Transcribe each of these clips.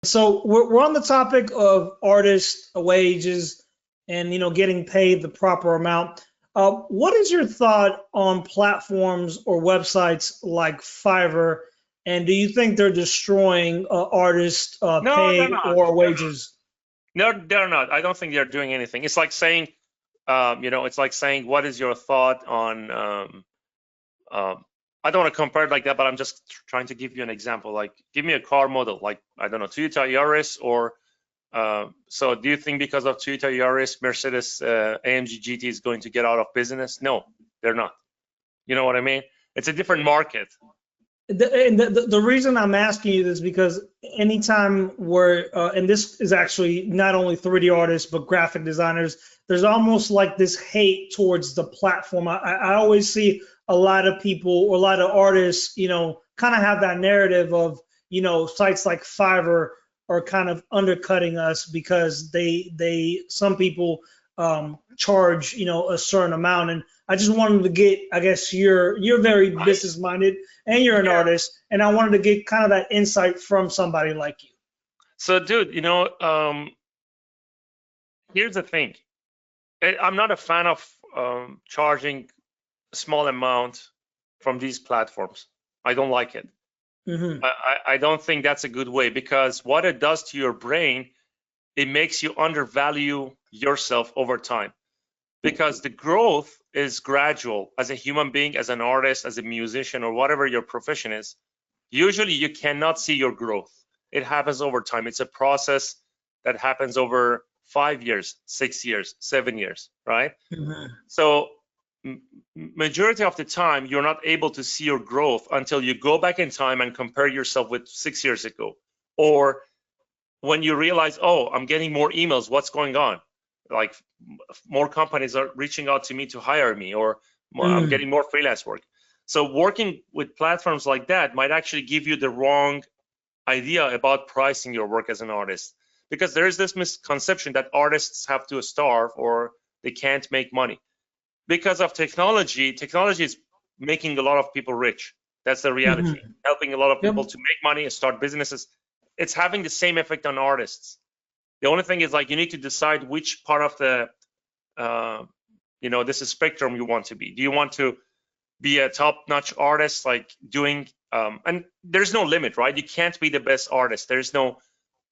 So we're on the topic of artist wages and getting paid the proper amount. What is your thought on platforms or websites like Fiverr? And do you think they're destroying artists' No, they're pay not. or They're not. wages? No, they're not. I don't think they're doing anything. It's like saying, it's like saying, what is your thought on, um, I don't want to compare it like that, but I'm just trying to give you an example. Like, give me a car model, like, I don't know, Toyota Yaris or, so do you think because of Toyota Yaris, Mercedes AMG GT is going to get out of business? No, they're not. You know what I mean? It's a different market. The reason I'm asking you this because anytime and this is actually not only 3D artists but graphic designers, there's almost like this hate towards the platform. I always see a lot of people or a lot of artists, kind of have that narrative of, sites like Fiverr are kind of undercutting us because some people charge, a certain amount. And I just wanted to get, I guess you're very I, business minded and you're an yeah. artist, and I wanted to get kind of that insight from somebody like you. So, dude, here's the thing. I'm not a fan of charging a small amount from these platforms. I don't like it. Hmm. I don't think that's a good way because what it does to your brain, it makes you undervalue yourself over time because the growth is gradual as a human being, as an artist, as a musician, or whatever your profession is. Usually you cannot see your growth. It happens over time. It's a process that happens over 5 years, 6 years, 7 years, right? Hmm. So majority of the time, you're not able to see your growth until you go back in time and compare yourself with 6 years ago. Or when you realize, oh, I'm getting more emails, what's going on? Like more companies are reaching out to me to hire me, or I'm Mm. getting more freelance work. So working with platforms like that might actually give you the wrong idea about pricing your work as an artist, because there is this misconception that artists have to starve or they can't make money because of technology. Technology is making a lot of people rich. That's the reality. Hmm. Helping a lot of people Yep. to make money and start businesses. It's having the same effect on artists. The only thing is, like, you need to decide which part of the uh, this is spectrum you want to be. Do you want to be a top-notch artist, like doing and there's no limit, right? You can't be the best artist. There's no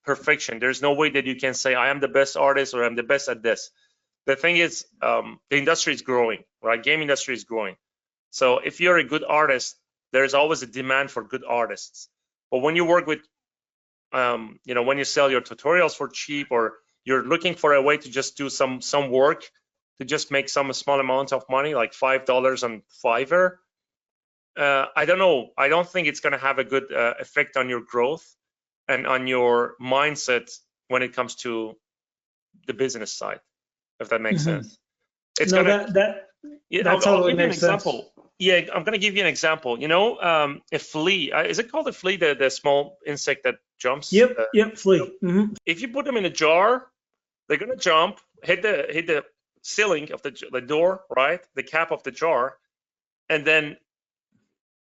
perfection. There's no way that you can say I am the best artist or I'm the best at this. The thing is, the industry is growing, right? Game industry is growing. So if you're a good artist, there's always a demand for good artists. But when you work with, when you sell your tutorials for cheap, or you're looking for a way to just do some work to just make some small amount of money, like $5 on Fiverr, I don't know. I don't think it's going to have a good effect on your growth and on your mindset when it comes to the business side, if that makes Hmm. sense. It's No, gonna, yeah, that I'll totally give you an makes sense. example. Yeah, I'm gonna give you an example. A flea, is it called a flea, the small insect that jumps? Yep, Flea. Hmm. If you put them in a jar, they're gonna jump, hit the ceiling of the door, right? The cap of the jar, and then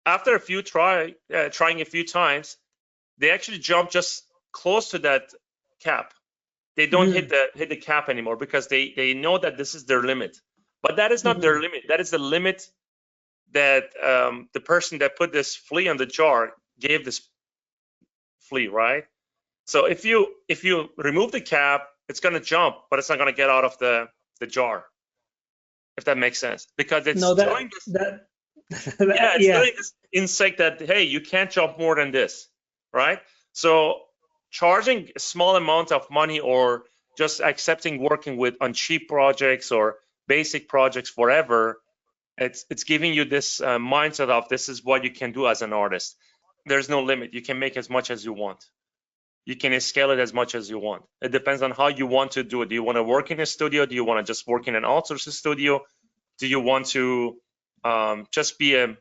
after trying a few times, they actually jump just close to that cap. They don't hit Hmm. the cap anymore because they know that this is their limit. But that is not their Hmm. limit. That is the limit that the person that put this flea on the jar gave this flea, right? So if you remove the cap, it's gonna jump, but it's not gonna get out of the jar, if that makes sense. Because it's No, telling this, that yeah, it's yeah. telling this insect that, hey, you can't jump more than this, right? So charging a small amount of money, or just accepting working with on cheap projects or basic projects forever, it's giving you this mindset of this is what you can do as an artist. There's no limit. You can make as much as you want. You can scale it as much as you want. It depends on how you want to do it. Do you want to work in a studio? Do you want to just work in an outsourced studio? Do you want to just be a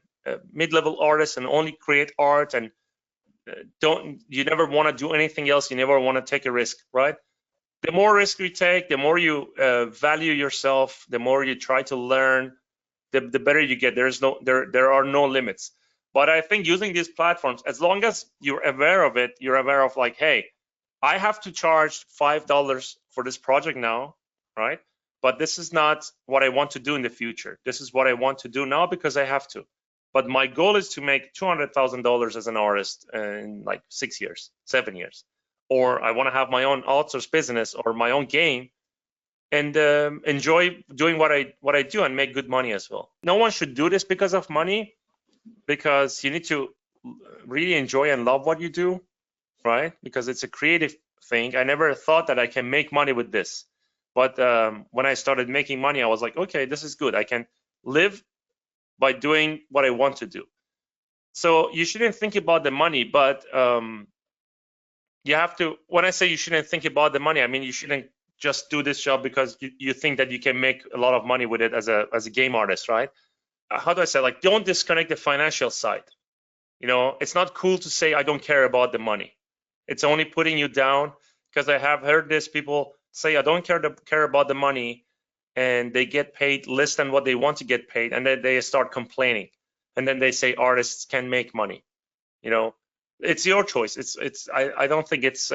mid-level artist and only create art, and don't you never want to do anything else? You never want to take a risk, right? The more risk you take, the more you value yourself, the more you try to learn, the better you get. There are no limits. But I think using these platforms, as long as you're aware of it, you're aware of, like, hey, I have to charge $5 for this project now, right? But this is not what I want to do in the future. This is what I want to do now because I have to. But my goal is to make $200,000 as an artist in like 6 years, 7 years. Or I want to have my own outsource business or my own game and enjoy doing what I do and make good money as well. No one should do this because of money, because you need to really enjoy and love what you do, right? Because it's a creative thing. I never thought that I can make money with this. But when I started making money, I was like, okay, this is good. I can live by doing what I want to do. So you shouldn't think about the money, but you have to, when I say you shouldn't think about the money, I mean, you shouldn't just do this job because you think that you can make a lot of money with it as a game artist, right? How do I say, like, don't disconnect the financial side. You know, it's not cool to say, I don't care about the money. It's only putting you down, because I have heard this, people say, I don't care about the money, and they get paid less than what they want to get paid, and then they start complaining. And then they say artists can make money. You know, it's your choice. I don't think it's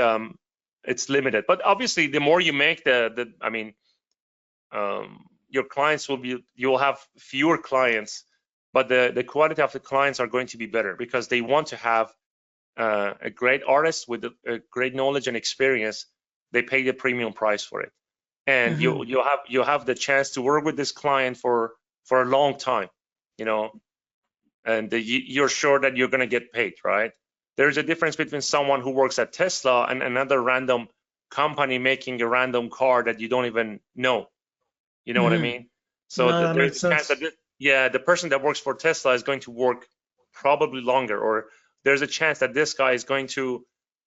limited. But obviously, the more you make, your clients you'll have fewer clients, but the quality of the clients are going to be better because they want to have a great artist with a great knowledge and experience. They pay the premium price for it, and you have the chance to work with this client for a long time, you know, and you're sure that you're going to get paid, right? There's a difference between someone who works at Tesla and another random company making a random car that you don't even know. You know what I mean? So No, there's a chance that the person that works for Tesla is going to work probably longer, or there's a chance that this guy is going to,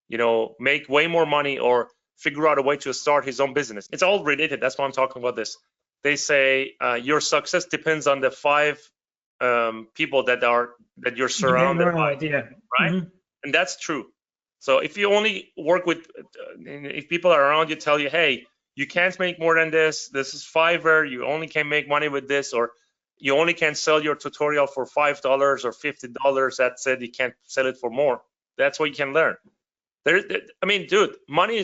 you know, make way more money or figure out a way to start his own business. It's all related. That's why I'm talking about this. They say your success depends on the 5 people that you're surrounded by, right? And that's true. So if you only work with, if people are around you tell you, hey, you can't make more than this. This is Fiverr. You only can make money with this, or you only can sell your tutorial for $5 or $50. That's it. You can't sell it for more. That's what you can learn. I mean, dude, money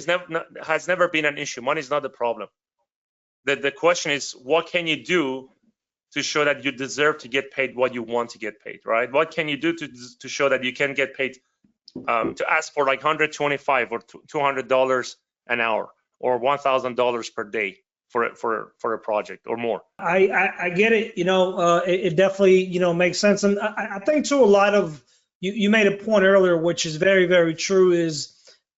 has never been an issue. Money is not the problem. The question is, what can you do to show that you deserve to get paid what you want to get paid, right? What can you do to show that you can get paid, to ask for like $125 or $200 an hour or $1,000 per day for a project or more? I get it. You know, it definitely, you know, makes sense. And I think too, a lot of, you made a point earlier, which is very, very true, is,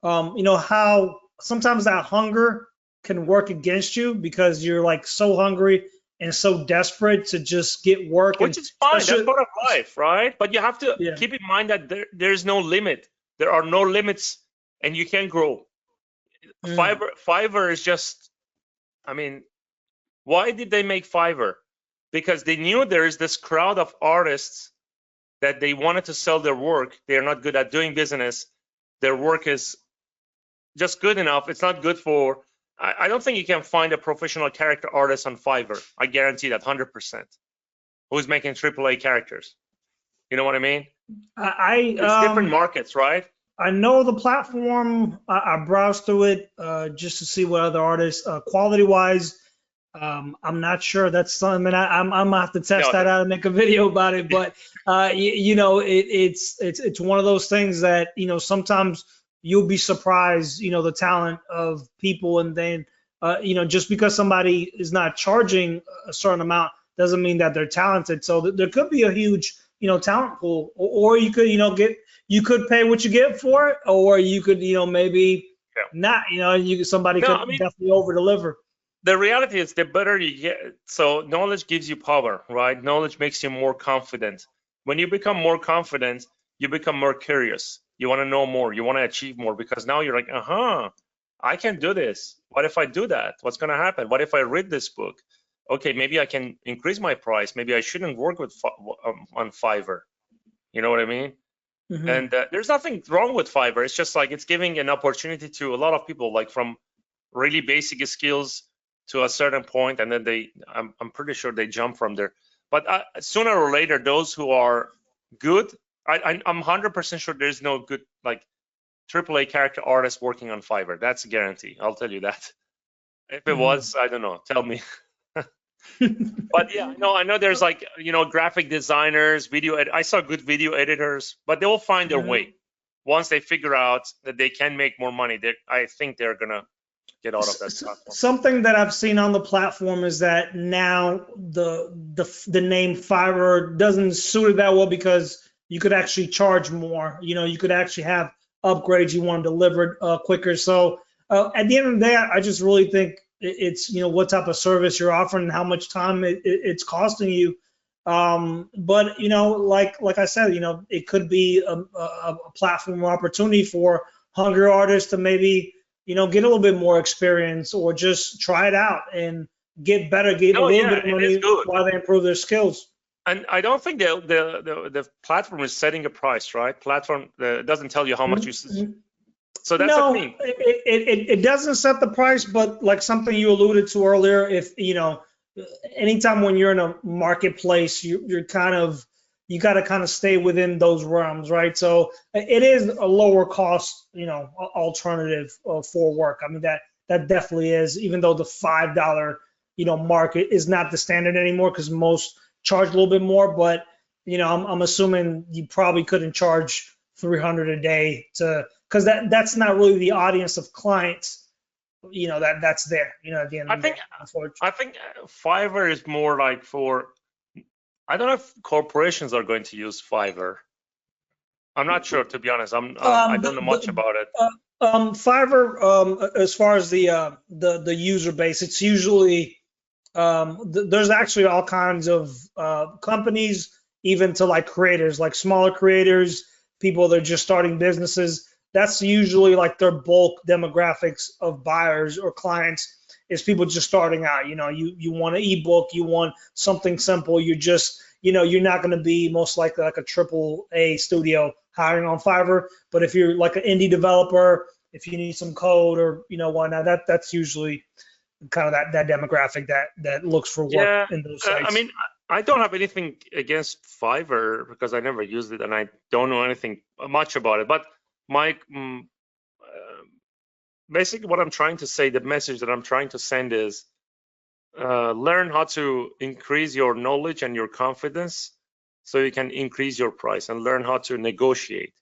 you know, how sometimes that hunger can work against you because you're like so hungry and so desperate to just get work. Which is fine. That's part of life, right? But you have to keep in mind that there's no limit. There are no limits, and you can grow. Fiverr is just, I mean, why did they make Fiverr? Because they knew there is this crowd of artists that they wanted to sell their work. They are not good at doing business. Their work is just good enough. It's not good for, I don't think you can find a professional character artist on Fiverr. I guarantee that 100%. Who's making AAA characters? You know what I mean? It's different markets, right? I know the platform. I browsed through it just to see what other artists, quality-wise. I'm not sure. That's something I'm gonna have to test that out and make a video about it. But you know, it's one of those things that, you know, sometimes you'll be surprised, you know, the talent of people, and then you know, just because somebody is not charging a certain amount doesn't mean that they're talented. So there could be a huge, you know, talent pool, or you could, you know, you could pay what you get for it, or you could, you know, maybe not, you know, somebody could definitely over deliver. The reality is, the better you get, so knowledge gives you power, right? Knowledge makes you more confident. When you become more confident, you become more curious. You want to know more. You want to achieve more, because now you're like, I can do this. What if I do that? What's going to happen? What if I read this book? Okay, maybe I can increase my price. Maybe I shouldn't work with on Fiverr. You know what I mean? And there's nothing wrong with Fiverr. It's just like, it's giving an opportunity to a lot of people, like from really basic skills to a certain point, and then I'm pretty sure they jump from there. But sooner or later, those who are good, I'm 100% sure there's no good, like, AAA character artist working on Fiverr. That's a guarantee. I'll tell you that. If it Mhm. was, I don't know. Tell me. But yeah, I know there's like, graphic designers, I saw good video editors, but they will find their way. Once they figure out that they can make more money, I think they're gonna get out of that platform. Something that I've seen on the platform is that now the name Fiverr doesn't suit it that well because you could actually charge more. You could actually have upgrades you want delivered quicker. So at the end of the day, I just really think it's what type of service you're offering and how much time it's costing you. But like I said, it could be a platform opportunity for hungry artists to maybe get a little bit more experience or just try it out and get better, get a little bit of money while they improve their skills. And I don't think the platform is setting a price, right? Platform doesn't tell you how much you. So that's the thing. It doesn't set the price, but like something you alluded to earlier, if anytime when you're in a marketplace, you got to kind of stay within those realms, right? So it is a lower cost, alternative for work. I mean, that definitely is, even though the $5, market is not the standard anymore because most charge a little bit more. But, I'm assuming you probably couldn't charge $300 a day because that's not really the audience of clients, that's there, at the end of the day. I think Fiverr is more like for, I don't know if corporations are going to use Fiverr. I'm not sure, to be honest. I don't know much about it. Fiverr, as far as the user base, it's usually there's actually all kinds of companies, even to like creators, like smaller creators, people that are just starting businesses. That's usually like their bulk demographics of buyers or clients is people just starting out. You want an ebook, you want something simple. You're just, you're not going to be most likely like a AAA studio hiring on Fiverr. But if you're like an indie developer, if you need some code or whatnot, that's usually kind of that demographic that looks for work in those sites. I mean, I don't have anything against Fiverr because I never used it and I don't know anything much about it. But basically what I'm trying to say, the message that I'm trying to send is learn how to increase your knowledge and your confidence so you can increase your price, and learn how to negotiate,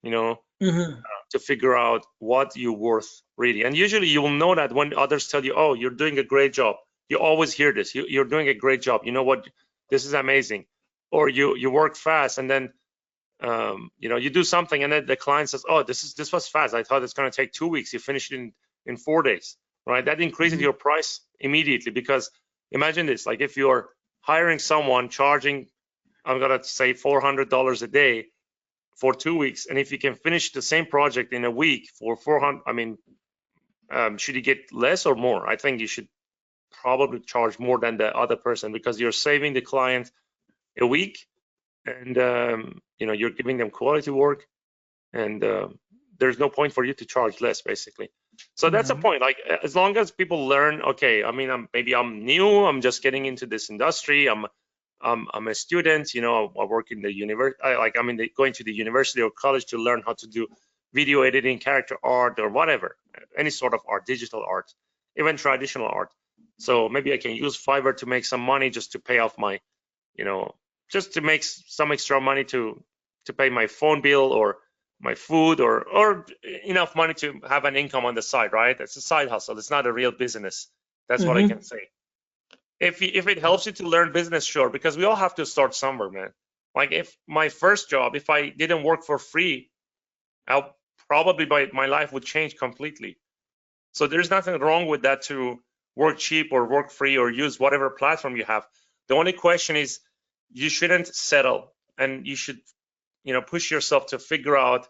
to figure out what you're worth really. And usually you will know that when others tell you, oh, you're doing a great job. You always hear this, you're doing a great job. You know what, this is amazing. Or you work fast, and then you do something and then the client says, oh, this was fast. I thought it's going to take 2 weeks. You finished it in 4 days, right? That increases your price immediately, because imagine this, like if you're hiring someone charging, I'm going to say $400 a day for 2 weeks. And if you can finish the same project in a week for 400, I mean, should you get less or more? I think you should probably charge more than the other person, because you're saving the client a week, and you're giving them quality work, and there's no point for you to charge less, basically. So that's the point. Like, as long as people learn, okay, I mean, maybe I'm new, I'm just getting into this industry, I'm a student, I work in the university, going to the university or college to learn how to do video editing, character art, or whatever, any sort of art, digital art, even traditional art. So maybe I can use Fiverr to make some money just to pay off my, just to make some extra money to pay my phone bill or my food, or enough money to have an income on the side, right? It's a side hustle. It's not a real business. That's what I can say. If it helps you to learn business, sure, because we all have to start somewhere, man. Like, if my first job, if I didn't work for free, I'll probably my life would change completely. So there's nothing wrong with that, to work cheap or work free or use whatever platform you have. The only question is, you shouldn't settle, and you should, push yourself to figure out,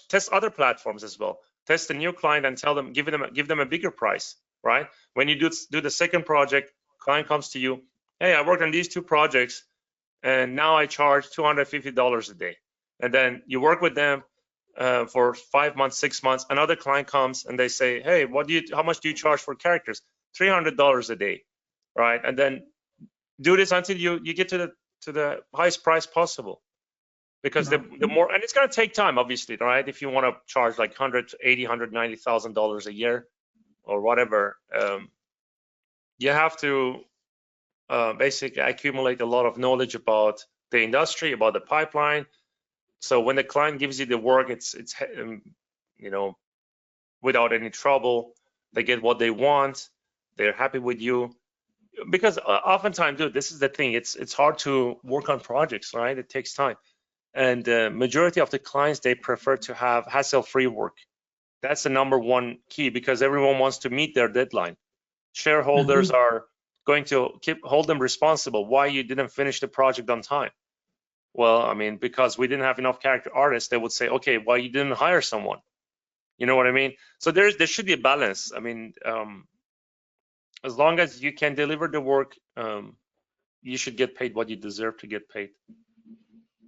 test other platforms as well. Test a new client and tell them, give them a bigger price, right? When you do the second project, client comes to you, hey, I worked on these 2 projects, and now I charge $250 a day. And then you work with them for 5 months, 6 months. Another client comes and they say, hey, how much do you charge for characters? $300 a day, right? And then do this until you get to the highest price possible. because No. the more, and it's going to take time, obviously, right? If you want to charge like $190,000 a year or whatever, you have to basically accumulate a lot of knowledge about the industry, about the pipeline. So when the client gives you the work, it's you know, without any trouble. They get what they want. They're happy with you. Because oftentimes, dude, this is the thing. It's hard to work on projects, right? It takes time. And the majority of the clients, they prefer to have hassle-free work. That's the #1 key, because everyone wants to meet their deadline. Shareholders are going to hold them responsible. Why you didn't finish the project on time? Well, I mean, because we didn't have enough character artists, they would say, okay, why you didn't hire someone? You know what I mean? So there should be a balance. I mean, as long as you can deliver the work, you should get paid what you deserve to get paid.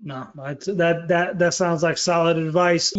No, that sounds like solid advice.